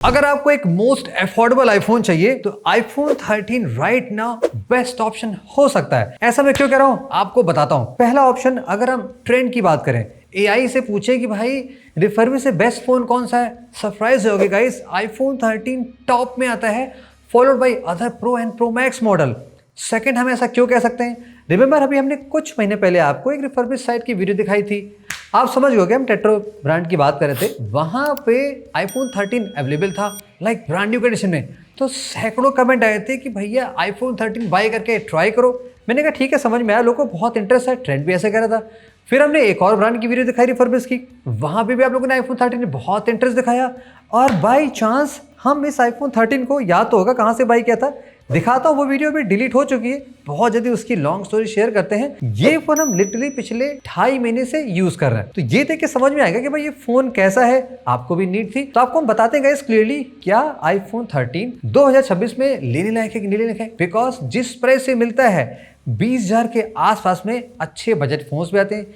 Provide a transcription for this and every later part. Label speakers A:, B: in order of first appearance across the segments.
A: अगर आपको एक मोस्ट अफोर्डेबल आईफोन चाहिए तो iPhone 13 right now best option हो सकता है। ऐसा मैं क्यों कह रहा हूं आपको बताता हूं। पहला ऑप्शन, अगर हम ट्रेंड की बात करें, एआई से पूछे कि भाई रिफर्बिश से बेस्ट फोन कौन सा है, सरप्राइज हो गए गाइस, आईफोन 13 टॉप में आता है, followed by other pro and pro max model. Second, हम ऐसा क्यों कह सकते हैं? रिमेंबर अभी हमने कुछ महीने पहले आपको एक रिफर्बिश साइट की वीडियो दिखाई थी, आप समझ गए हम टेट्रो ब्रांड की बात कर रहे थे। वहां पे आईफोन 13 अवेलेबल था लाइक ब्रांड न्यू कंडीशन में, तो सैकड़ों कमेंट आए थे कि भैया आईफोन 13 बाय करके ट्राई करो। मैंने कहा ठीक है, समझ में आया, लोगों को बहुत इंटरेस्ट है, ट्रेंड भी ऐसे कर रहा था। फिर हमने एक और ब्रांड की वीडियो दिखाई रिफर्बिश की, वहां पे भी आप लोगों ने आईफोन 13 में बहुत इंटरेस्ट दिखाया, और बाई चांस हम इस आईफोन 13 को, याद तो होगा कहां से बाई किया था, दिखाता हूं, वो वीडियो भी डिलीट हो चुकी है, बहुत जल्दी उसकी लॉन्ग स्टोरी शेयर करते हैं। ये फोन हम लिटरली पिछले 2.5 महीने से यूज कर रहे हैं, तो ये देख के समझ में आएगा कि भाई ये फोन कैसा है। आपको भी नीड थी तो आपको हम बताते हैं गाइस क्लियरली, क्या आईफोन 13 2026 में लेने लायक है कि नहीं लेने लायक है। बिकॉज जिस प्राइस से मिलता है 20,000 के आसपास में अच्छे बजट फोन्स भी आते हैं,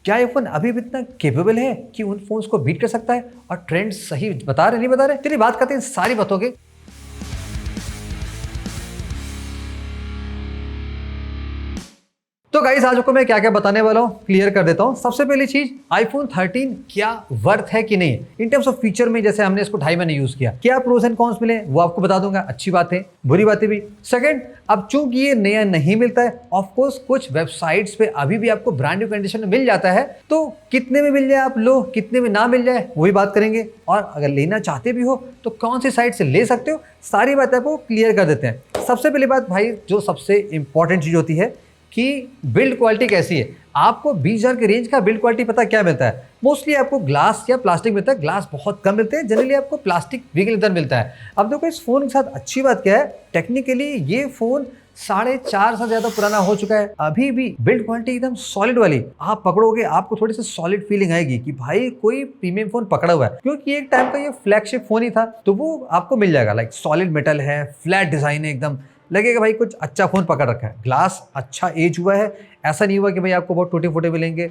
A: क्या ये फोन अभी भी इतना केपेबल है कि उन फोन्स को बीट कर सकता है, और ट्रेंड सही बता रहे नहीं बता रहे। चलिए बात करते हैं सारी बातों की। तो गाइस आज आपको मैं क्या क्या बताने वाला हूं क्लियर कर देता हूं। सबसे पहली चीज, आईफोन 13 क्या वर्थ है कि नहीं इन टर्म्स ऑफ फीचर में। जैसे हमने इसको 2.5 महीने यूज किया, क्या प्रोस एंड कॉन्स मिले वो आपको बता दूंगा, अच्छी बात है बुरी बातें भी। सेकंड, अब चूंकि ये नया नहीं मिलता है, ऑफ कोर्स कुछ वेबसाइट्स पे अभी भी आपको ब्रांड न्यू कंडीशन में मिल जाता है, तो कितने में मिल जाए आप लो, कितने में ना मिल जाए वही बात करेंगे, और अगर लेना चाहते भी हो तो कौन सी साइट से ले सकते हो, सारी बातें आपको क्लियर कर देते हैं। सबसे पहली बात भाई, जो सबसे इंपॉर्टेंट चीज होती है कि बिल्ड क्वालिटी कैसी है। आपको 20,000 के रेंज का बिल्ड क्वालिटी पता क्या मिलता है? मोस्टली आपको ग्लास या प्लास्टिक मिलता है, ग्लास बहुत कम मिलते हैं, जनरली आपको प्लास्टिक व्हीकल अंदर मिलता है। अब देखो इस फोन के साथ अच्छी बात क्या है, टेक्निकली ये फोन 4.5 साल ज्यादा पुराना हो चुका है, अभी भी बिल्ड क्वालिटी एकदम सॉलिड वाली। आप पकड़ोगे आपको थोड़ी सी सॉलिड फीलिंग आएगी कि भाई कोई प्रीमियम फोन पकड़ा हुआ है, क्योंकि एक टाइम का ये फ्लैगशिप फोन ही था, तो वो आपको मिल जाएगा। लाइक सॉलिड मेटल है, फ्लैट डिजाइन है, एकदम लगेगा भाई कुछ अच्छा फोन पकड़ रखा है। ग्लास अच्छा एज हुआ है, ऐसा नहीं हुआ कि भाई आपको बहुत टूटे फूटे मिलेंगे,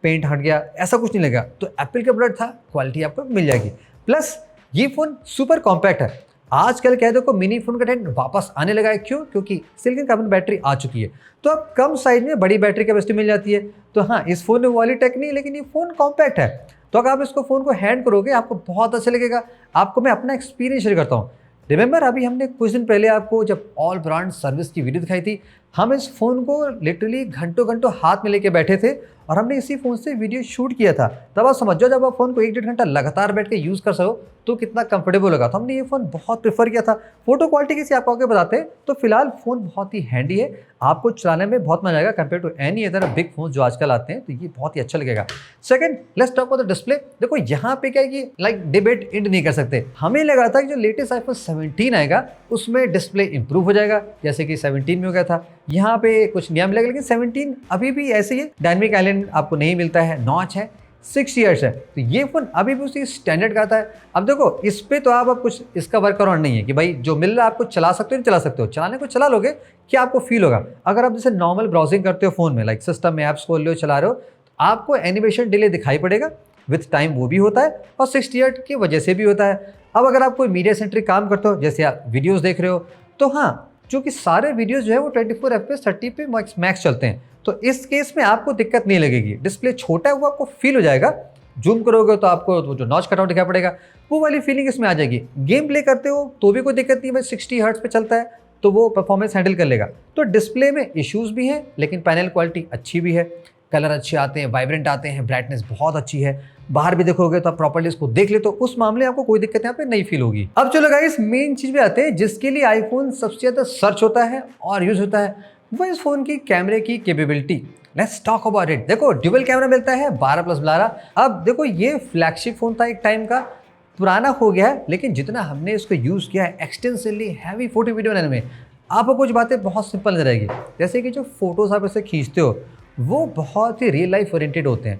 A: पेंट हट गया, ऐसा कुछ नहीं लगेगा। तो एप्पल का प्रोडक्ट था, क्वालिटी आपको मिल जाएगी। प्लस ये फोन सुपर कॉम्पैक्ट है। आजकल कह दो को मिनी फोन का ट्रेंड वापस आने लगा है, क्यों? क्योंकि सिलिकॉन कार्बन बैटरी आ चुकी है, तो अब कम साइज में बड़ी बैटरी कैपेसिटी मिल जाती है। तो हाँ, इस फोन में वाली टेक नहीं, लेकिन ये फोन कॉम्पैक्ट है, तो अगर आप इसको फोन को हैंड करोगे आपको बहुत अच्छा लगेगा। आपको मैं अपना एक्सपीरियंस शेयर करता हूँ। रिमेंबर अभी हमने कुछ दिन पहले आपको जब ऑल ब्रांड सर्विस की वीडियो दिखाई थी, हम इस फोन को लिटरली घंटों घंटों हाथ में लेके बैठे थे, और हमने इसी फोन से वीडियो शूट किया था। तब आप समझो, जब आप फोन को 1-1.5 घंटा लगातार बैठ के यूज कर सको तो कितना कंफर्टेबल होगा। तो हमने ये फोन बहुत प्रेफर किया था। फोटो क्वालिटी किसी आपको आगे बताते हैं, तो फिलहाल फोन बहुत ही हैंडी है, आपको चलाने में बहुत मजा आएगा compare to any other big phone जो आजकल आते हैं, तो ये बहुत ही अच्छा लगेगा। Second, let's talk about the display. देखो यहाँ पे क्या है कि लाइक डिबेट एंड नहीं कर सकते। हमें लगा था कि जो लेटेस्ट आईफोन 17 आएगा उसमें डिस्प्ले इंप्रूव हो जाएगा, जैसे कि 17 में हो गया था, यहाँ पे कुछ नया मिलेगा, लेकिन 17 अभी भी ऐसे ही है। डायनेमिक आइलैंड आपको नहीं मिलता है, नॉच है, 6 ईयर्स है, तो ये फोन अभी भी उसी स्टैंडर्ड का आता है। अब देखो इस पे तो आप अब कुछ इसका वर्क अराउंड नहीं है कि भाई जो मिल रहा है आपको चला सकते हो, नहीं चला सकते हो, चलाने को चला लोगे, क्या आपको फील होगा? अगर आप जैसे नॉर्मल ब्राउजिंग करते हो फोन में, लाइक सिस्टम में ऐप्स खोल रहे हो, चला रहे हो, तो आपको एनिमेशन डिले दिखाई पड़ेगा, विथ टाइम वो भी होता है, और 60 हर्ट्ज की वजह से भी होता है। अब अगर आप कोई मीडिया सेंट्रिक काम करते हो, जैसे आप वीडियोस देख रहे हो, तो हाँ, क्योंकि सारे वीडियोस जो है वो 24 FPS 30 पे मैक्स चलते हैं, तो इस केस में आपको दिक्कत नहीं लगेगी। डिस्प्ले छोटा है वो आपको फील हो जाएगा, जूम करोगे तो आपको जो नॉच कटआउट दिखाई पड़ेगा, वो वाली फीलिंग इसमें आ जाएगी। गेम प्ले करते हो तो भी कोई दिक्कत नहीं, भाई 60 हर्ट्ज पे चलता है तो वो परफॉर्मेंस हैंडल कर लेगा। तो डिस्प्ले में इश्यूज भी हैं, लेकिन पैनल क्वालिटी अच्छी भी है, कलर अच्छे आते हैं, वाइब्रेंट आते हैं, ब्राइटनेस बहुत अच्छी है। बाहर भी देखोगे तो आप प्रॉपर्ली इसको देख ले तो उस मामले आपको कोई दिक्कत यहाँ पे नहीं फील होगी। अब चलो गाइस मेन चीज पे आते हैं, जिसके लिए आईफोन सबसे ज्यादा सर्च होता है और यूज होता है, वो इस फोन की कैमरे की capability. Let's talk about it. देखो ड्यूअल कैमरा मिलता है 12+12। अब देखो ये फ्लैगशिप फोन था एक टाइम का, पुराना हो गया है, लेकिन जितना हमने इसको यूज किया है एक्सटेंसिवली हैवी फोटो वीडियो बनाने में, आपको कुछ बातें बहुत सिंपल नजर आएगी। जैसे कि जो फोटोज आप इसे खींचते हो वो बहुत ही रियल लाइफ ओरिएंटेड होते हैं,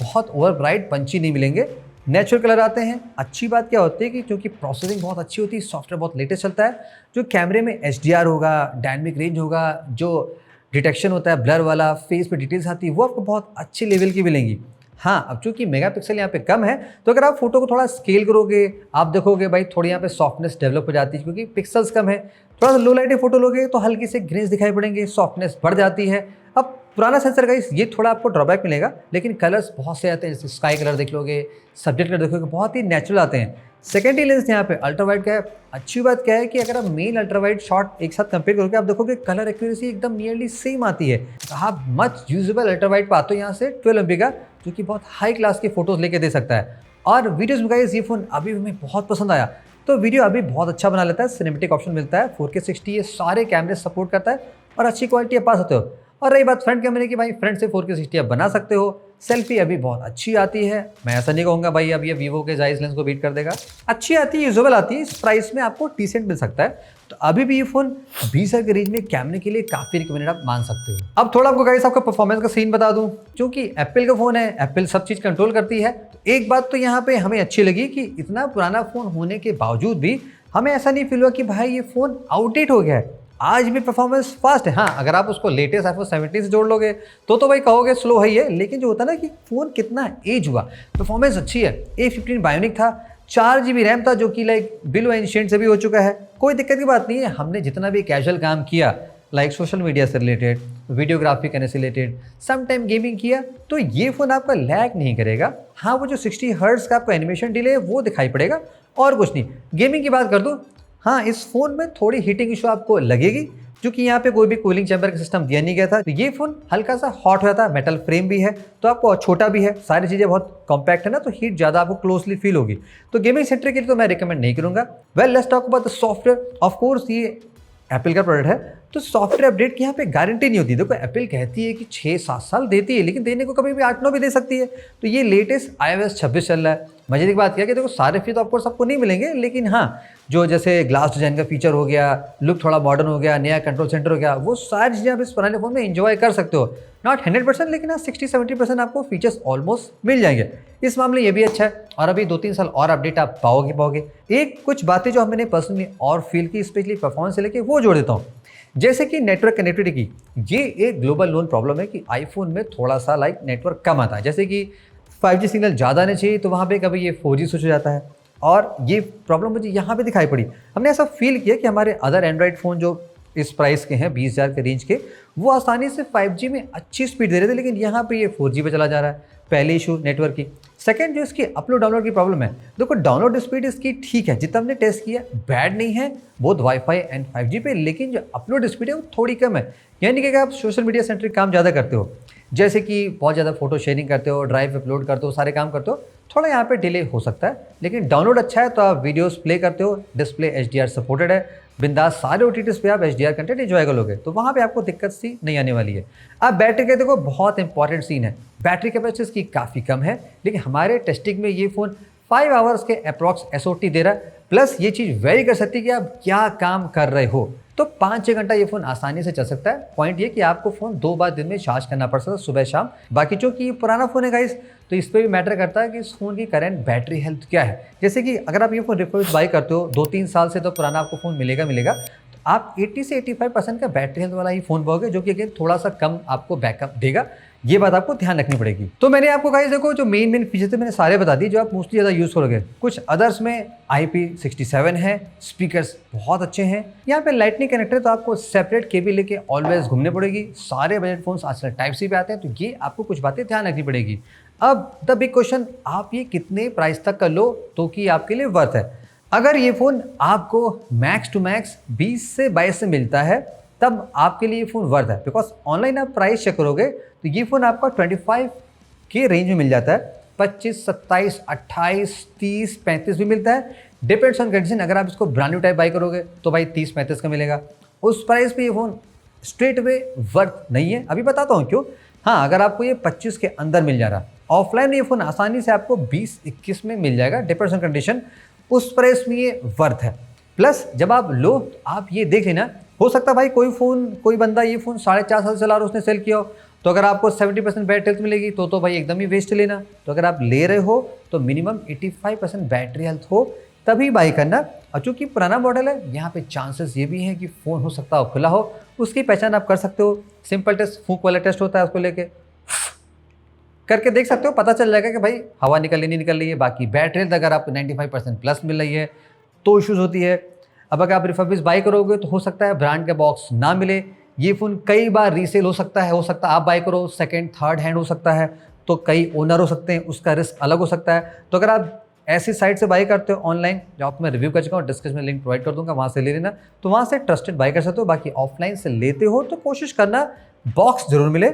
A: बहुत ओवर ब्राइट पंची नहीं मिलेंगे, नेचुरल कलर आते हैं। अच्छी बात क्या होती है कि क्योंकि प्रोसेसिंग बहुत अच्छी होती है, सॉफ्टवेयर बहुत लेटेस्ट चलता है, जो कैमरे में HDR होगा, डायनेमिक रेंज होगा, जो डिटेक्शन होता है ब्लर वाला, फेस पे डिटेल्स आती है, वो आपको बहुत अच्छे लेवल की मिलेंगी। हाँ, अब चूंकि मेगापिक्सल यहाँ पे कम है, तो अगर आप फोटो को थोड़ा स्केल करोगे, आप देखोगे भाई थोड़ी यहाँ पे सॉफ्टनेस डेवलप हो जाती है क्योंकि पिक्सल्स कम है। थोड़ा सा लो लाइट में फोटो लोगे तो हल्की से ग्रेन्स दिखाई पड़ेंगे, सॉफ्टनेस बढ़ जाती है। अब पुराना सेंसर का ये थोड़ा आपको ड्रॉबैक मिलेगा, लेकिन कलर्स बहुत से आते हैं, जैसे स्काई कलर देख लोगे, सब्जेक्ट कलर देखोगे, बहुत ही नेचुरल आते हैं। सेकेंडरी लेंस यहाँ पे अल्ट्रा वाइड का है। अच्छी बात क्या है कि अगर आप मेन अल्ट्रा वाइड शॉट एक साथ कंपेयर करोगे, आप देखोगे कलर एक्यूरेसी एकदम नियरली सेम आती है। आप मच यूजेबल अल्ट्रा वाइड पाते हो यहाँ से 12 MP का, जो कि बहुत हाई क्लास की फोटोज लेके दे सकता है। और वीडियोस में गाइस ये फोन अभी हमें बहुत पसंद आया, तो वीडियो अभी बहुत अच्छा बना लेता है। सिनेमेटिक ऑप्शन मिलता है, 4K 60 ये सारे कैमरे सपोर्ट करता है और अच्छी क्वालिटी आप पा सकते हो। और रही बात फ्रंट कैमरे की, भाई फ्रंट से 4K 60 आप बना सकते हो। सेल्फी अभी बहुत अच्छी आती है, मैं ऐसा नहीं कहूँगा भाई अब ये वीवो के जाइस लेंस को बीट कर देगा। अच्छी आती है, यूजेबल आती है, इस प्राइस में आपको डिसेंट मिल सकता है। तो अभी भी ये फोन 20,000 के रेंज में कैमरे के लिए काफी रिकमेंडेड आप मान सकते हो। अब थोड़ा आपको गाइस आपका परफॉर्मेंस का सीन बता दूं, क्योंकि एप्पल का फोन है, एप्पल सब चीज कंट्रोल करती है। तो एक बात तो यहाँ पे हमें अच्छी लगी कि इतना पुराना फोन होने के बावजूद भी हमें ऐसा नहीं फील हुआ कि भाई ये फोन आउटडेट हो गया है। आज भी परफॉर्मेंस फास्ट है। हाँ, अगर आप उसको लेटेस्ट iPhone 17 से जोड़ लोगे तो भाई कहोगे स्लो है ये, लेकिन जो होता है ना कि फ़ोन कितना एज हुआ, परफॉर्मेंस अच्छी है। A15 बायोनिक था, 4GB रैम था, जो कि लाइक बिलो एंशिएंट से भी हो चुका है, कोई दिक्कत की बात नहीं है। हमने जितना भी कैजुअल काम किया, लाइक सोशल मीडिया से रिलेटेड, वीडियोग्राफी करने से रिलेटेड, सम टाइम गेमिंग किया, तो ये फ़ोन आपका लैग नहीं करेगा। हाँ, वो जो 60 हर्ट्ज़ का आपका एनिमेशन डिले है वो दिखाई पड़ेगा, और कुछ नहीं। गेमिंग की बात कर दूँ, हाँ, इस फोन में थोड़ी हीटिंग इशू आपको लगेगी, क्योंकि यहाँ पे कोई भी कूलिंग चैम्बर का सिस्टम दिया नहीं गया था। तो ये फोन हल्का सा हॉट हो जाता है, मेटल फ्रेम भी है तो आपको, छोटा भी है, सारी चीज़ें बहुत कॉम्पैक्ट है ना, तो हीट ज़्यादा आपको क्लोजली फील होगी। तो गेमिंग सेंटर के लिए तो मैं रिकमेंड नहीं करूँगा। Well, let's talk about the software. Of course ये एप्पल का प्रोडक्ट है, तो सॉफ्टवेयर अपडेट की यहाँ पे गारंटी नहीं होती। देखो, एप्पल कहती है कि 6-7 साल देती है, लेकिन देने को कभी भी 8-9 भी दे सकती है। तो ये लेटेस्ट iOS 26 चल रहा है। मजे की बात क्या है कि देखो, सारे फीचर तो आपको सबको नहीं मिलेंगे, लेकिन हाँ, जो जैसे ग्लास डिजाइन का फीचर हो गया, लुक थोड़ा मॉडर्न हो गया, नया कंट्रोल सेंटर हो गया, वो सारी चीज़ें आप इस पुराने फोन में एंजॉय कर सकते हो। नॉट 100%, लेकिन हाँ 60-70% आपको फीचर्स ऑलमोस्ट मिल जाएंगे। इस मामले ये भी अच्छा है, और अभी 2-3 साल और अपडेट आप पाओगे। एक कुछ बातें जो मैंने पर्सनली और फील की, स्पेशली परफॉर्मेंस से लेके, वो जोड़ देता हूँ। जैसे कि नेटवर्क कनेक्टिविटी की, ये एक ग्लोबल नोन प्रॉब्लम है कि आईफोन में थोड़ा सा लाइक नेटवर्क कम आता है। जैसे कि 5G सिग्नल ज़्यादा आने चाहिए, तो वहाँ पे कभी ये 4G स्विच हो जाता है, और ये प्रॉब्लम मुझे यहाँ पे दिखाई पड़ी। हमने ऐसा फील किया कि हमारे अदर एंड्रॉयड फ़ोन जो इस प्राइस के हैं, 20,000 के रेंज के, वो आसानी से 5G में अच्छी स्पीड दे रहे थे, लेकिन यहाँ पे ये 4G पे चला जा रहा है। पहले इशू नेटवर्क की। सेकंड, जो इसकी अपलोड डाउनलोड की प्रॉब्लम है, देखो डाउनलोड स्पीड इसकी ठीक है, जितना हमने टेस्ट किया बैड नहीं है, बोथ वाईफाई एंड 5G पे, लेकिन जो अपलोड स्पीड है वो थोड़ी कम है। यानी कि आप सोशल मीडिया सेंट्रिक काम ज़्यादा करते हो, जैसे कि बहुत ज़्यादा फोटो शेयरिंग करते हो, ड्राइव अपलोड करते हो, सारे काम करते हो, थोड़ा यहाँ पे डिले हो सकता है। लेकिन डाउनलोड अच्छा है, तो आप वीडियोस प्ले करते हो, डिस्प्ले HDR सपोर्टेड है, बिंदास सारे OTTs पे आप HDR कंटेंट एंजॉय करोगे, तो वहाँ पे आपको दिक्कत सी नहीं आने वाली है। अब बैटरी का देखो, बहुत इंपॉर्टेंट सीन है। बैटरी कैपेसिटी इसकी काफ़ी कम है, लेकिन हमारे टेस्टिंग में ये फ़ोन 5 आवर्स के अप्रॉक्स SOT दे रहा है। प्लस ये चीज़ वेरी कर सकती है कि आप क्या काम कर रहे हो, तो 5-6 घंटा ये फ़ोन आसानी से चल सकता है। पॉइंट ये कि आपको फ़ोन 2 बार दिन में चार्ज करना पड़ सकता है, सुबह शाम। बाकी चूँकि पुराना फ़ोन है गाइस, तो इस पर भी मैटर करता है कि इस फ़ोन की करंट बैटरी हेल्थ क्या है। जैसे कि अगर आप ये फ़ोन रिफर्बिश बाई करते हो, 2-3 साल से तो पुराना आपको फ़ोन मिलेगा, तो आप 80 से 85% का बैटरी हेल्थ वाला ही फ़ोन पाओगे, जो कि अगेन थोड़ा सा कम आपको बैकअप देगा। ये बात आपको ध्यान रखनी पड़ेगी। तो मैंने आपको गाइस देखो, जो मेन फीचर थे मैंने सारे बता दिए, जो आप मोस्टली ज़्यादा यूज़ करोगे। कुछ अदर्स में IP67 है, स्पीकर्स बहुत अच्छे हैं, यहाँ पे लाइटनिंग कनेक्टर, तो आपको सेपरेट केबल लेके ऑलवेज घूमने पड़ेगी। सारे बजट फोन्स आजकल Type-C पे आते हैं, तो ये आपको कुछ बातें ध्यान रखनी पड़ेगी। अब द बिग क्वेश्चन, आप ये कितने प्राइस तक कर लो तो कि आपके लिए वर्थ है। अगर ये फ़ोन आपको मैक्स टू मैक्स 20 से 22 से मिलता है, तब आपके लिए ये फ़ोन वर्थ है। बिकॉज ऑनलाइन आप प्राइस चेक करोगे तो ये फ़ोन आपका 25 के रेंज में मिल जाता है, 25, 27, 28, 30, 35 भी मिलता है, डिपेंड्स ऑन कंडीशन। अगर आप इसको ब्रांड न्यू टाइप बाई करोगे तो भाई 30-35 का मिलेगा। उस प्राइस पे ये फ़ोन स्ट्रेट वे वर्थ नहीं है। अभी बताता हूँ क्यों। हाँ, अगर आपको ये 25 के अंदर मिल जा रहा, ऑफलाइन ये फ़ोन आसानी से आपको 20-21 में मिल जाएगा, डिपेंड्स ऑन कंडीशन। उस प्राइस में ये वर्थ है। प्लस जब आप लो, आप ये देख लेना, हो सकता है भाई कोई बंदा ये फ़ोन 4.5 साल चला रहा, उसने सेल किया हो, तो अगर आपको 70% बैटरी हेल्थ मिलेगी तो भाई एकदम ही वेस्ट लेना। तो अगर आप ले रहे हो तो मिनिमम 85% बैटरी हेल्थ हो, तभी बाई करना। और चूँकि पुराना मॉडल है, यहाँ पे चांसेस ये भी हैं कि फ़ोन हो सकता हो खुला हो, उसकी पहचान आप कर सकते हो। सिंपल टेस्ट, फूंक वाला टेस्ट होता है, उसको लेके करके देख सकते हो, पता चल जाएगा कि भाई हवा निकल रही नहीं निकल रही है। बाकी बैटरी हेल्थ अगर आपको 95% प्लस मिल रही है तो इश्यूज़ होती है। अब अगर आप रिफर्बिश बाई करोगे तो हो सकता है ब्रांड का बॉक्स ना मिले। ये फ़ोन कई बार रीसेल हो सकता है आप बाई करो, सेकेंड थर्ड हैंड हो सकता है, तो कई ओनर हो सकते हैं, उसका रिस्क अलग हो सकता है। तो अगर आप ऐसी साइट से बाई करते हो ऑनलाइन, जो आपको मैं रिव्यू कर चुका हूँ, डिस्क्रिप्शन में लिंक प्रोवाइड कर दूंगा, वहाँ से ले लेना, तो वहाँ से ट्रस्टेड बाई कर सकते हो। बाकी ऑफलाइन से लेते हो तो कोशिश करना बॉक्स जरूर मिले,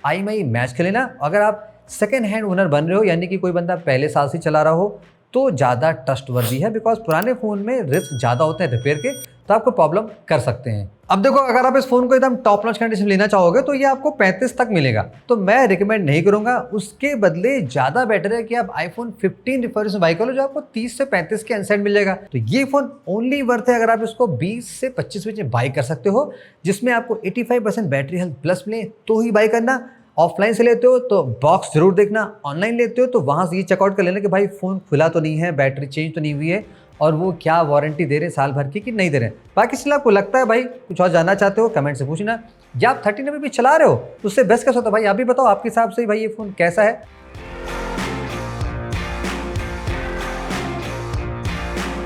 A: IMEI मैच कर लेना। अगर आप सेकेंड हैंड ओनर बन रहे हो, यानी कि कोई बंदा पहले साल से चला रहा हो, तो ज़्यादा ट्रस्टवर्दी है, बिकॉज पुराने फ़ोन में रिस्क ज़्यादा होते हैं रिपेयर के, तो आपको प्रॉब्लम कर सकते हैं। अब देखो, अगर आप इस फ़ोन को एकदम टॉप नॉच कंडीशन लेना चाहोगे तो ये आपको 35 तक मिलेगा, तो मैं रिकमेंड नहीं करूंगा। उसके बदले ज़्यादा बेटर है कि आप iPhone 15 रिफर्बिश में बाई कर लो, जो आपको 30 से 35 के अनसाइड मिल जाएगा। तो ये फ़ोन ओनली वर्थ है अगर आप इसको 20 से 25 में बाई कर सकते हो, जिसमें आपको 85% बैटरी हेल्थ प्लस मिले तो ही बाई करना। ऑफलाइन से लेते हो तो बॉक्स जरूर देखना, ऑनलाइन लेते हो तो वहाँ से ये चेकआउट कर लेना कि भाई फ़ोन खुला तो नहीं है, बैटरी चेंज तो नहीं हुई है, और वो क्या वारंटी दे रहे हैं साल भर की कि नहीं दे रहे हैं। बाकी इसलिए आपको लगता है भाई कुछ और जानना चाहते हो, कमेंट से पूछना। या आप 13 अभी भी चला रहे हो तो उससे बेस्ट कैसा होता है भाई, आप भी बताओ आपके हिसाब से भाई ये फ़ोन कैसा है।